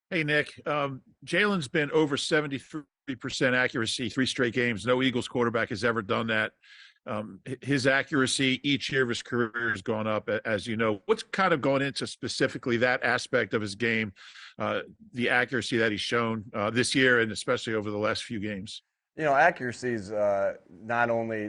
Hey, Nick. Jalen's been over 73% accuracy, three straight games. No Eagles quarterback has ever done that. His accuracy each year of his career has gone up, as you know. What's kind of going into specifically that aspect of his game, uh, the accuracy that he's shown this year and especially over the last few games? Accuracy is not only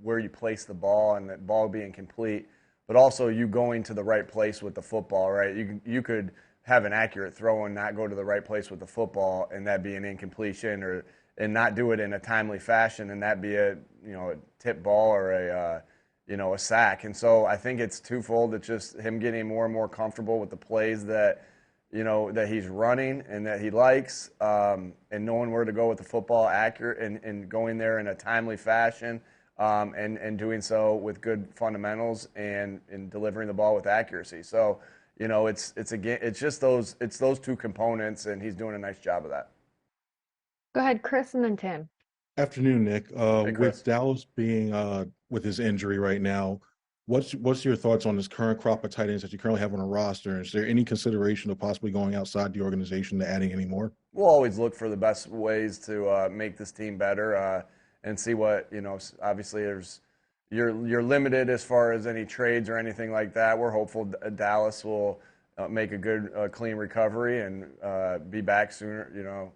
where you place the ball and the ball being complete, but also you going to the right place with the football, right? You could have an accurate throw and not go to the right place with the football, and that be an incompletion, or and not do it in a timely fashion, and that be a tip ball or a sack. And so I think it's twofold. It's just him getting more and more comfortable with the plays that he's running and that he likes, and knowing where to go with the football accurate and going there in a timely fashion, and doing so with good fundamentals and delivering the ball with accuracy. So, it's those two components, and he's doing a nice job of that. Go ahead, Chris, and then Tim. Afternoon, Nick. Hey, With Chris. Dallas being with his injury right now, what's your thoughts on this current crop of tight ends that you currently have on a roster? Is there any consideration of possibly going outside the organization to adding any more? We'll always look for the best ways to make this team better, and see what Obviously, you're limited as far as any trades or anything like that. We're hopeful Dallas will make a good, clean recovery and be back sooner.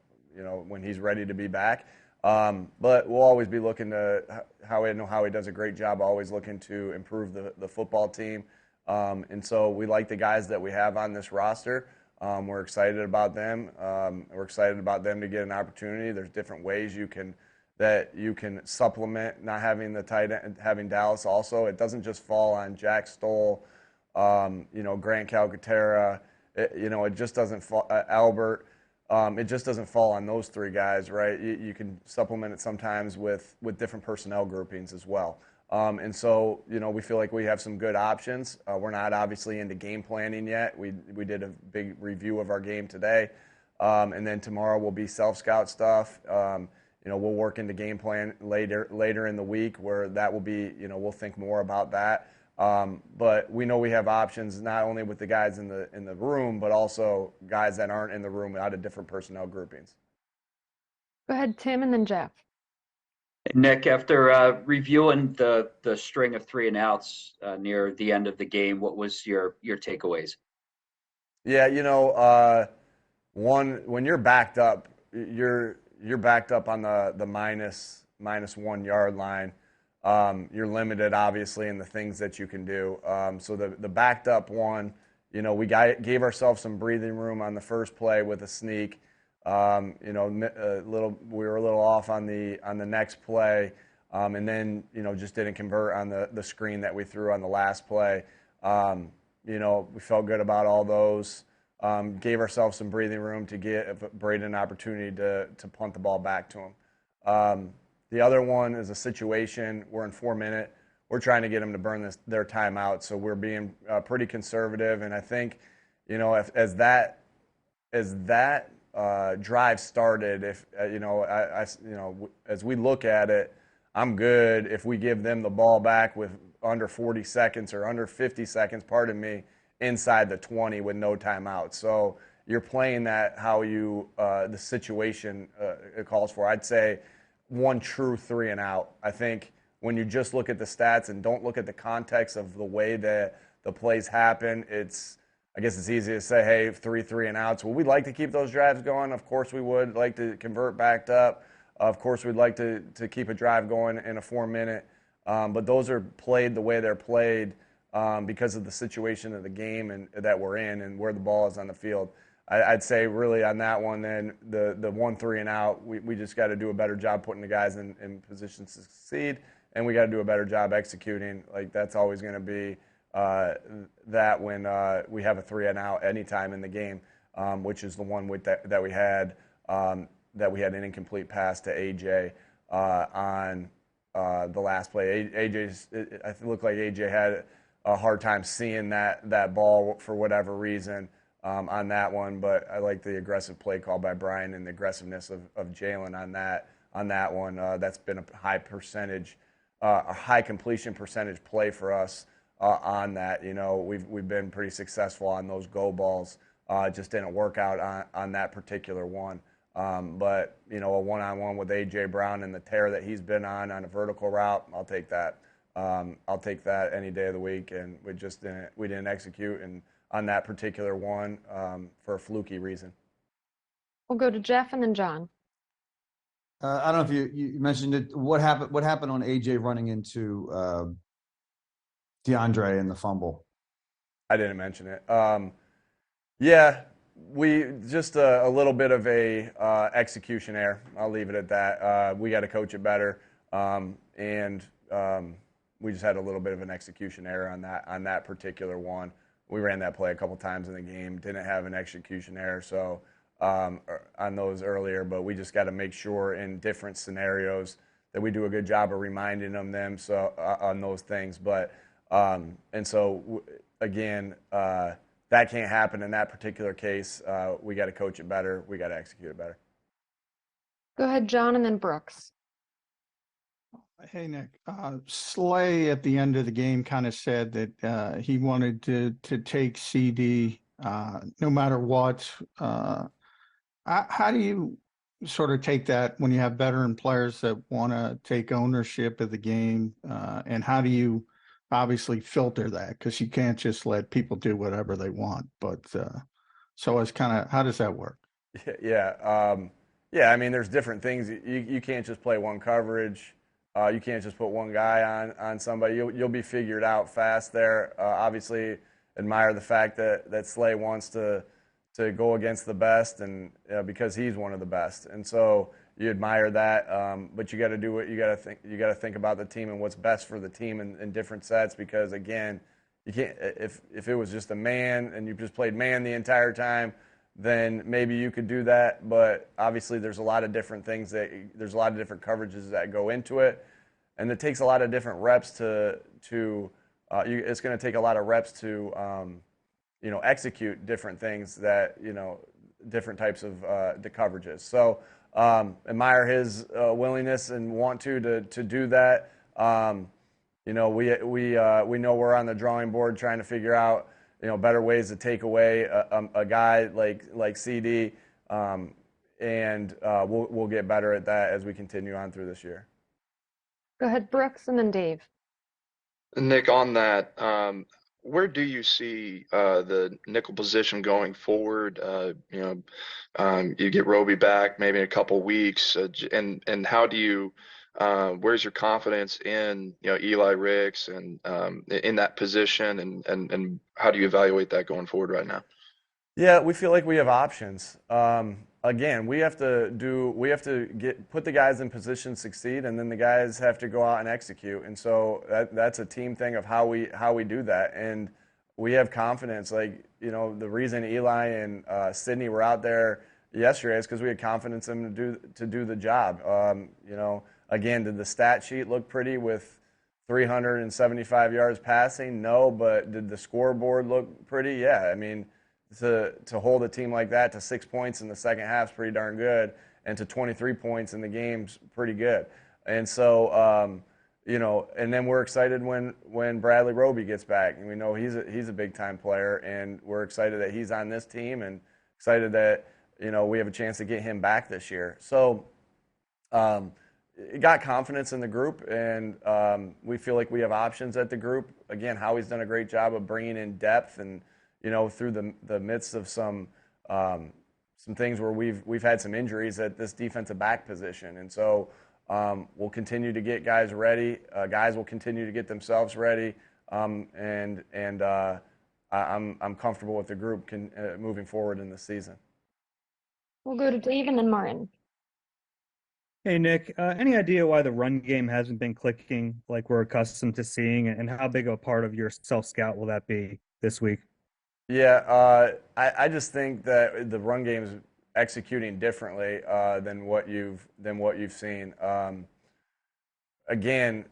When he's ready to be back. But we'll always be looking to how he does a great job, always looking to improve the football team. And so we like the guys that we have on this roster. We're excited about them. We're excited about them to get an opportunity. There's different ways you can supplement not having the tight end, having Dallas also. It doesn't just fall on Jack Stoll, Grant Calcaterra. It just doesn't fall, Albert. It just doesn't fall on those three guys, right? You can supplement it sometimes with different personnel groupings as well. And so, we feel like we have some good options. We're not obviously into game planning yet. We did a big review of our game today. And then tomorrow will be self-scout stuff. We'll work into game plan later in the week where that will be, we'll think more about that. But we know we have options not only with the guys in the room, but also guys that aren't in the room out of different personnel groupings. Go ahead, Tim, and then Jeff. Nick, after reviewing the string of three and outs near the end of the game, what was your takeaways? Yeah, when you're backed up, you're backed up on the minus 1 yard line. You're limited, obviously, in the things that you can do. So the backed up one, we gave ourselves some breathing room on the first play with a sneak. We were a little off on the next play, and then just didn't convert on the screen that we threw on the last play. We felt good about all those. Gave ourselves some breathing room to get Braden an opportunity to punt the ball back to him. The other one is a situation. We're in 4 minute. We're trying to get them to burn their timeout, so we're being pretty conservative. And I think, as that drive started, as we look at it, I'm good if we give them the ball back with under 40 seconds or under 50 seconds, pardon me, inside the 20 with no timeout. So you're playing that how the situation it calls for. I'd say one true 3 and out. I think when you just look at the stats and don't look at the context of the way that the plays happen, I guess it's easy to say, hey, 3 and outs. Well, we'd like to keep those drives going. Of course we would like to convert backed up. Of course we'd like to keep a drive going in a 4 minute. But those are played the way they're played because of the situation of the game and that we're in and where the ball is on the field. I'd say really on that one, then the 1 3 and out, we just got to do a better job putting the guys in positions to succeed, and we got to do a better job executing. Like that's always going to be that when we have a 3 and out anytime in the game, which is the one that we had an incomplete pass to AJ on the last play. It looked like AJ had a hard time seeing that ball for whatever reason. On that one, but I like the aggressive play call by Brian and the aggressiveness of Jalen on that one. That's been a high completion percentage play for us on that. We've been pretty successful on those go balls Just didn't work out on that particular one. But, a one-on-one with A.J. Brown and the tear that he's been on a vertical route, I'll take that. I'll take that any day of the week, and we didn't execute and on that particular one for a fluky reason. We'll go to Jeff and then John. I don't know if you mentioned it. What happened on AJ running into DeAndre in the fumble? I didn't mention it. Yeah, we just a little bit of a execution error. I'll leave it at that. We got to coach it better, and we just had a little bit of an execution error on that particular one. We ran that play a couple times in the game. Didn't have an execution error, so on those earlier. But we just got to make sure in different scenarios that we do a good job of reminding them so on those things. But and so again. That can't happen in that particular case. We got to coach it better. We got to execute it better. Go ahead, John, and then Brooks. Hey, Nick. Slay at the end of the game kind of said that he wanted to take CD no matter what. How do you sort of take that when you have veteran players that want to take ownership of the game? And how do you obviously filter that? Because you can't just let people do whatever they want. But so it's kind of, how does that work? Yeah. I mean, there's different things. You can't just play one coverage. You can't just put one guy on somebody. You'll be figured out fast there. Obviously, admire the fact that Slay wants to go against the best, and because he's one of the best, and so you admire that. But you got to do what you got to think. You got to think about the team and what's best for the team in different sets. Because again, you can't. If it was just a man and you just played man the entire time, then maybe you could do that. But obviously, there's a lot of different things there's a lot of different coverages that go into it, and it takes a lot of different reps to. It's going to take a lot of reps to. Execute different things that, different types of the coverages. So admire his willingness and want to do that. We know we're on the drawing board trying to figure out, better ways to take away a guy like CD, and we'll get better at that as we continue on through this year. Go ahead, Brooks, and then Dave. Nick, on that, where do you see the nickel position going forward? You get Roby back maybe in a couple weeks, and how do you? Where's your confidence in Eli Ricks and in that position, and how do you evaluate that going forward right now? Yeah, we feel like we have options. Again, we have to put the guys in position to succeed, and then the guys have to go out and execute. And so that's a team thing of how we do that. And we have confidence. The reason Eli and Sydney were out there yesterday is because we had confidence in them to do the job. Again, did the stat sheet look pretty with 375 yards passing? No, but did the scoreboard look pretty? Yeah, I mean. To hold a team like that to 6 points in the second half is pretty darn good, and to 23 points in the game's pretty good. And so, and then we're excited when Bradley Roby gets back, and we know he's a big time player, and we're excited that he's on this team, and excited that we have a chance to get him back this year. So, it got confidence in the group, and we feel like we have options at the group. Again, Howie's done a great job of bringing in depth and. Through the midst of some things where we've had some injuries at this defensive back position, and so we'll continue to get guys ready. Guys will continue to get themselves ready, and I'm comfortable with the group moving forward in the season. We'll go to Dave and then Martin. Hey, Nick, any idea why the run game hasn't been clicking like we're accustomed to seeing, and how big of a part of your self-scout will that be this week? Yeah, I just think that the run game is executing differently than what you've seen. Again,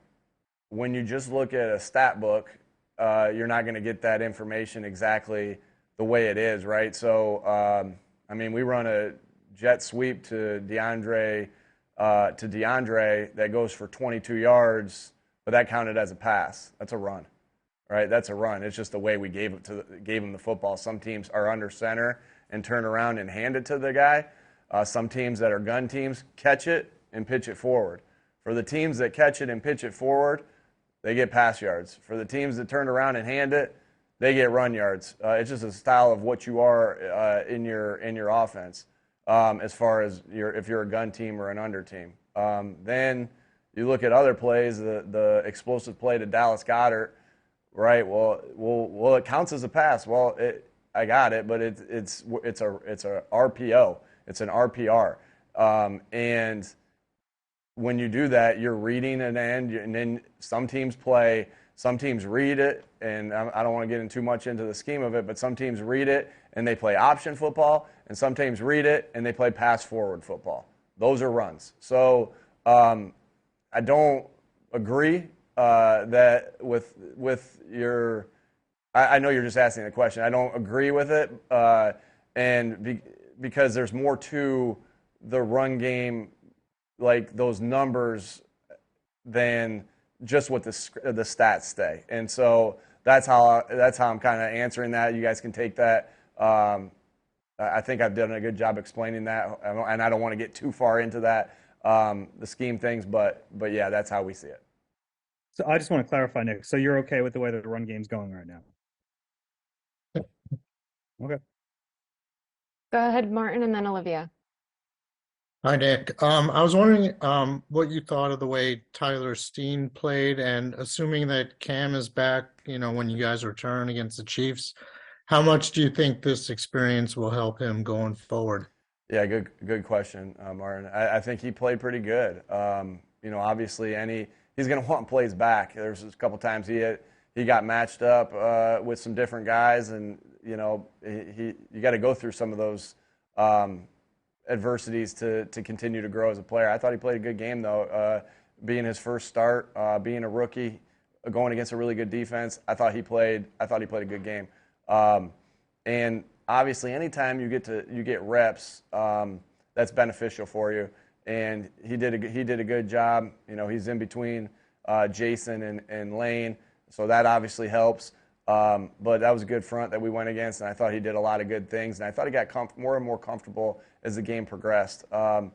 when you just look at a stat book, you're not going to get that information exactly the way it is, right? So, we run a jet sweep to DeAndre that goes for 22 yards, but that counted as a pass. That's a run. right? That's a run. It's just the way we gave him the football. Some teams are under center and turn around and hand it to the guy. Some teams that are gun teams catch it and pitch it forward. For the teams that catch it and pitch it forward, they get pass yards. For the teams that turn around and hand it, they get run yards. It's just a style of what you are in your offense, as far as if you're a gun team or an under team. Then you look at other plays, the explosive play to Dallas Goedert, right? Well, it counts as a pass. Well, I got it, but it's a RPO. It's an RPR, and when you do that, you're reading an end, and then some teams read it, and I don't want to get too much into the scheme of it, but some teams read it and they play option football, and some teams read it and they play pass forward football. Those are runs. So I don't agree that with your. I know you're just asking the question. I don't agree with it, because there's more to the run game, like those numbers, than just what the stats say. And so that's how I'm kind of answering that. You guys can take that. I think I've done a good job explaining that, and I don't want to get too far into that, the scheme things, but yeah, that's how we see it. So I just want to clarify, Nick. So you're okay with the way that the run game's going right now? Okay. Go ahead, Martin, and then Olivia. Hi, Nick. I was wondering what you thought of the way Tyler Steen played, and assuming that Cam is back, when you guys return against the Chiefs, how much do you think this experience will help him going forward? Yeah, good question, Martin. I think he played pretty good. Obviously, he's going to want plays back. There's a couple times he got matched up with some different guys, and you got to go through some of those adversities to continue to grow as a player. I thought he played a good game, though, being his first start, being a rookie, going against a really good defense. I thought he played a good game. And obviously, anytime you get reps, that's beneficial for you. And he did a good job. He's in between Jason and Lane, so that obviously helps. But that was a good front that we went against, and I thought he did a lot of good things. And I thought he got more and more comfortable as the game progressed. We're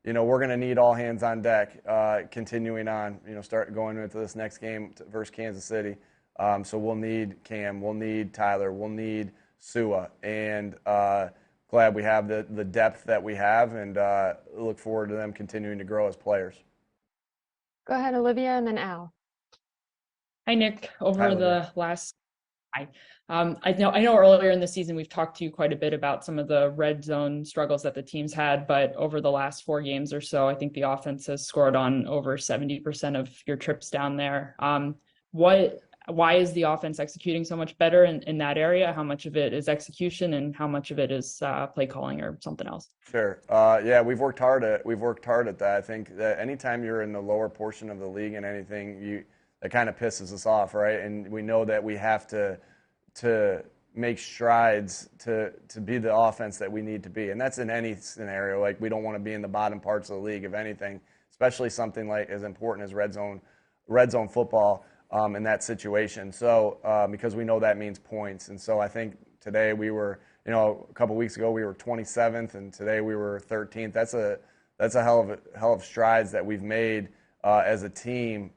going to need all hands on deck continuing on, start going into this next game versus Kansas City. So we'll need Cam, we'll need Tyler, we'll need Sua, and glad we have the depth that we have, and look forward to them continuing to grow as players. Go ahead, Olivia, and then Al. Hi, Nick. Over Hi, Olivia. the last, I know earlier in the season we've talked to you quite a bit about some of the red zone struggles that the teams had, but over the last 4 games or so, I think the offense has scored on over 70% of your trips down there. Why is the offense executing so much better in that area? How much of it is execution, and how much of it is play calling or something else? Sure. Yeah, we've worked hard at that. I think that anytime you're in the lower portion of the league in anything, that kind of pisses us off, right? And we know that we have to make strides to be the offense that we need to be, and that's in any scenario. Like, we don't want to be in the bottom parts of the league, if anything, especially something like as important as red zone football. In that situation. So because we know that means points. And so I think today we were, a couple weeks ago we were 27th, and today we were 13th. That's a hell of strides that we've made as a team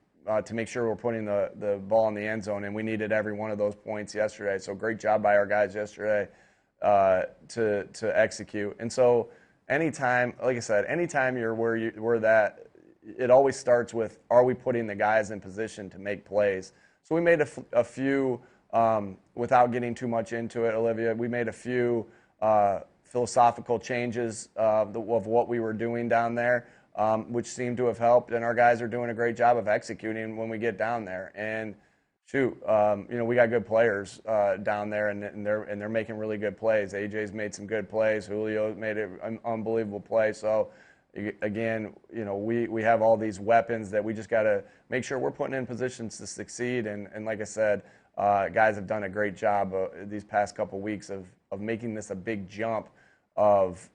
to make sure we're putting the ball in the end zone, and we needed every one of those points yesterday. So great job by our guys yesterday to execute. And so anytime, like I said, anytime you're where that, it always starts with, are we putting the guys in position to make plays? So we made a few, without getting too much into it, Olivia, we made a few philosophical changes of what we were doing down there, which seemed to have helped. And our guys are doing a great job of executing when we get down there. And shoot, we got good players down there, and they're making really good plays. AJ's made some good plays. Julio made an unbelievable play. So again, we have all these weapons that we just got to make sure we're putting in positions to succeed. And like I said, guys have done a great job these past couple weeks of making this a big jump of,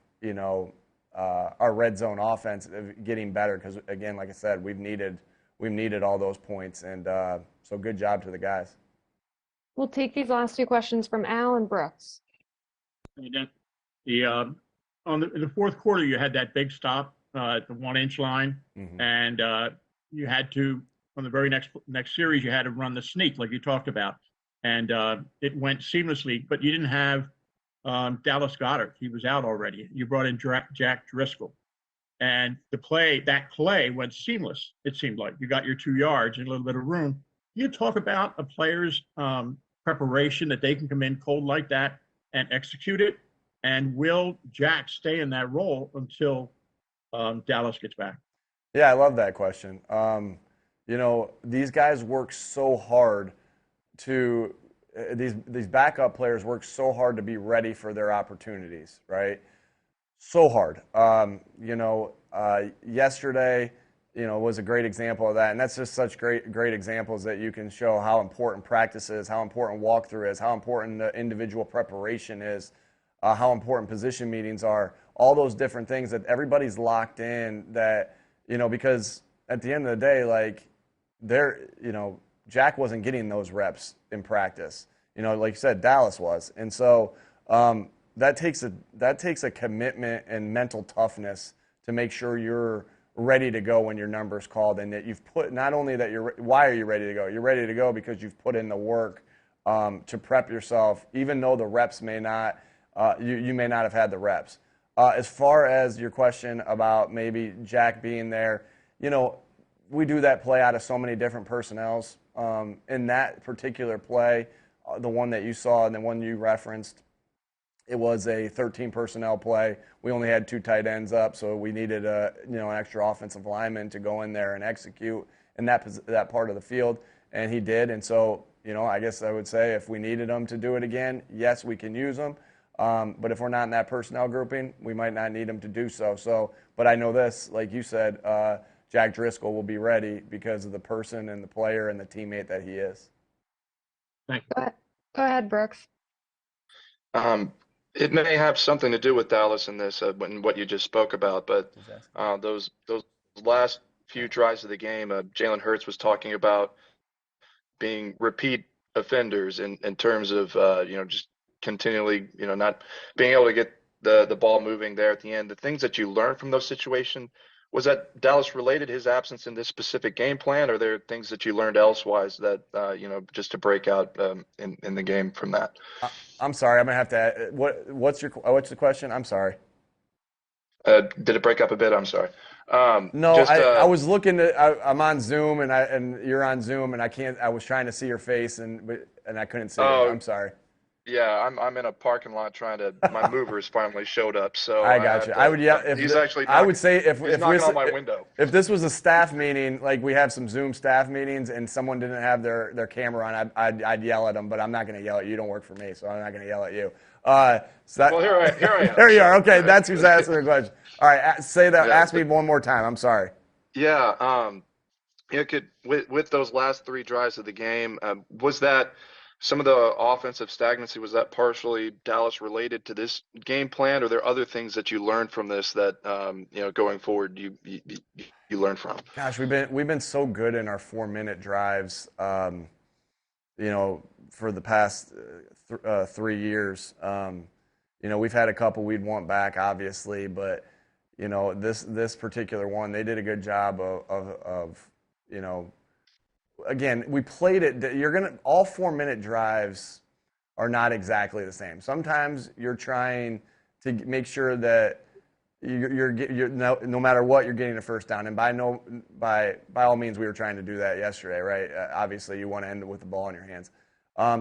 our red zone offense getting better. Because again, like I said, we've needed all those points. And so good job to the guys. We'll take these last two questions from Al and Brooks. And then in the fourth quarter, you had that big stop at the 1 inch line, and you had to, on the very next series, you had to run the sneak like you talked about, and it went seamlessly. But you didn't have Dallas Goedert; he was out already. You brought in Jack Driscoll, and that play went seamless. It seemed like you got your 2 yards and a little bit of room. You talk about a player's preparation, that they can come in cold like that and execute it. And will Jack stay in that role until Dallas gets back? Yeah, I love that question. These guys work so hard to these backup players work so hard to be ready for their opportunities, right? So hard. Yesterday, was a great example of that, and that's just such great examples that you can show how important practice is, how important walkthrough is, how important the individual preparation is. How important position meetings are, all those different things that everybody's locked in, that, because at the end of the day, like, Jack wasn't getting those reps in practice. Like you said, Dallas was. And so that takes a commitment and mental toughness to make sure you're ready to go when your number's called, and that you've put, not only that why are you ready to go? You're ready to go because you've put in the work to prep yourself, even though the reps may not, you may not have had the reps. As far as your question about maybe Jack being there, we do that play out of so many different personnels. In that particular play, the one that you saw and the one you referenced, it was a 13 personnel play. We only had 2 tight ends up, so we needed an extra offensive lineman to go in there and execute in that part of the field, and he did. And so, I guess I would say if we needed him to do it again, yes, we can use him. But if we're not in that personnel grouping, we might not need him to do so. But I know this, like you said, Jack Driscoll will be ready because of the person and the player and the teammate that he is. Thank you. Go ahead, Brooks. It may have something to do with Dallas in this, in what you just spoke about, but those last few drives of the game, Jalen Hurts was talking about being repeat offenders in terms of just continually, not being able to get the ball moving there at the end. The things that you learned from those situations, was that Dallas related, his absence in this specific game plan, or are there things that you learned elsewise that, just to break out in the game from that? I'm sorry, I'm gonna have to. What's the question? I'm sorry. Did it break up a bit? I'm sorry. No, I was looking I'm on Zoom and you're on Zoom and I was trying to see your face and I couldn't see it. I'm sorry. Yeah, I'm in a parking lot my movers finally showed up, so I got you. I would I would say if knocking on my window. If this was a staff meeting, like we have some Zoom staff meetings, and someone didn't have their camera on, I'd yell at them, but I'm not going to yell at you. You don't work for me, so I'm not going to yell at you. Well, here I am. There you are. Okay, that's who's asking the question. All right, say that. Yeah, ask me one more time. I'm sorry. Yeah, with those last 3 drives of the game, was that some of the offensive stagnancy, was that partially Dallas related to this game plan, or are there other things that you learned from this that going forward you learned from? Gosh, we've been so good in our 4-minute drives, for the past 3 years. We've had a couple we'd want back, obviously, but this particular one, they did a good job of again, we played it. All 4-minute drives are not exactly the same. Sometimes you're trying to make sure that you're no matter what, you're getting a first down. And by all means, we were trying to do that yesterday, right? Obviously, you want to end it with the ball in your hands.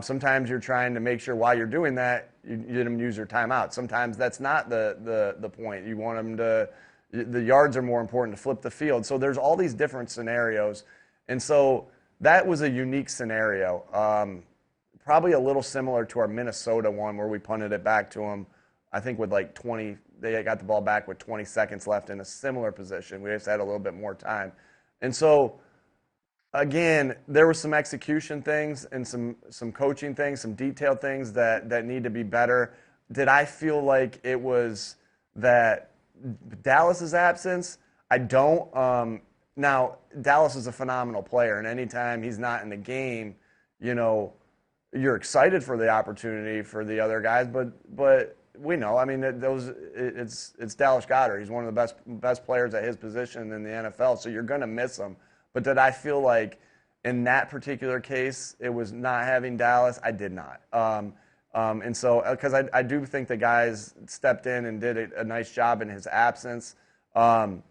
Sometimes you're trying to make sure while you're doing that, you didn't use your timeout. Sometimes that's not the point. You want them to. The yards are more important to flip the field. So there's all these different scenarios, and so. That was a unique scenario, probably a little similar to our Minnesota one where we punted it back to them, I think with like 20, they got the ball back with 20 seconds left in a similar position. We just had a little bit more time. And so, again, there were some execution things and some coaching things, some detailed things that need to be better. Did I feel like it was that Dallas's absence? I don't. Now, Dallas is a phenomenal player, and anytime he's not in the game, you're excited for the opportunity for the other guys, but we know. I mean, it's Dallas Goedert. He's one of the best players at his position in the NFL. So you're going to miss him. But did I feel like in that particular case it was not having Dallas? I did not. And so because I do think the guys stepped in and did a nice job in his absence. But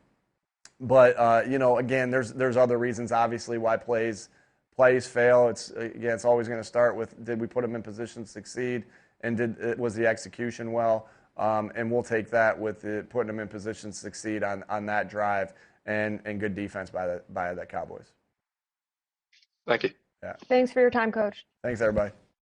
you know, again, there's other reasons obviously why plays fail. It's always going to start with, did we put them in position to succeed, and was the execution well? And we'll take that with putting them in position to succeed on that drive and good defense by the Cowboys. Thank you. Yeah. Thanks for your time, Coach. Thanks, everybody.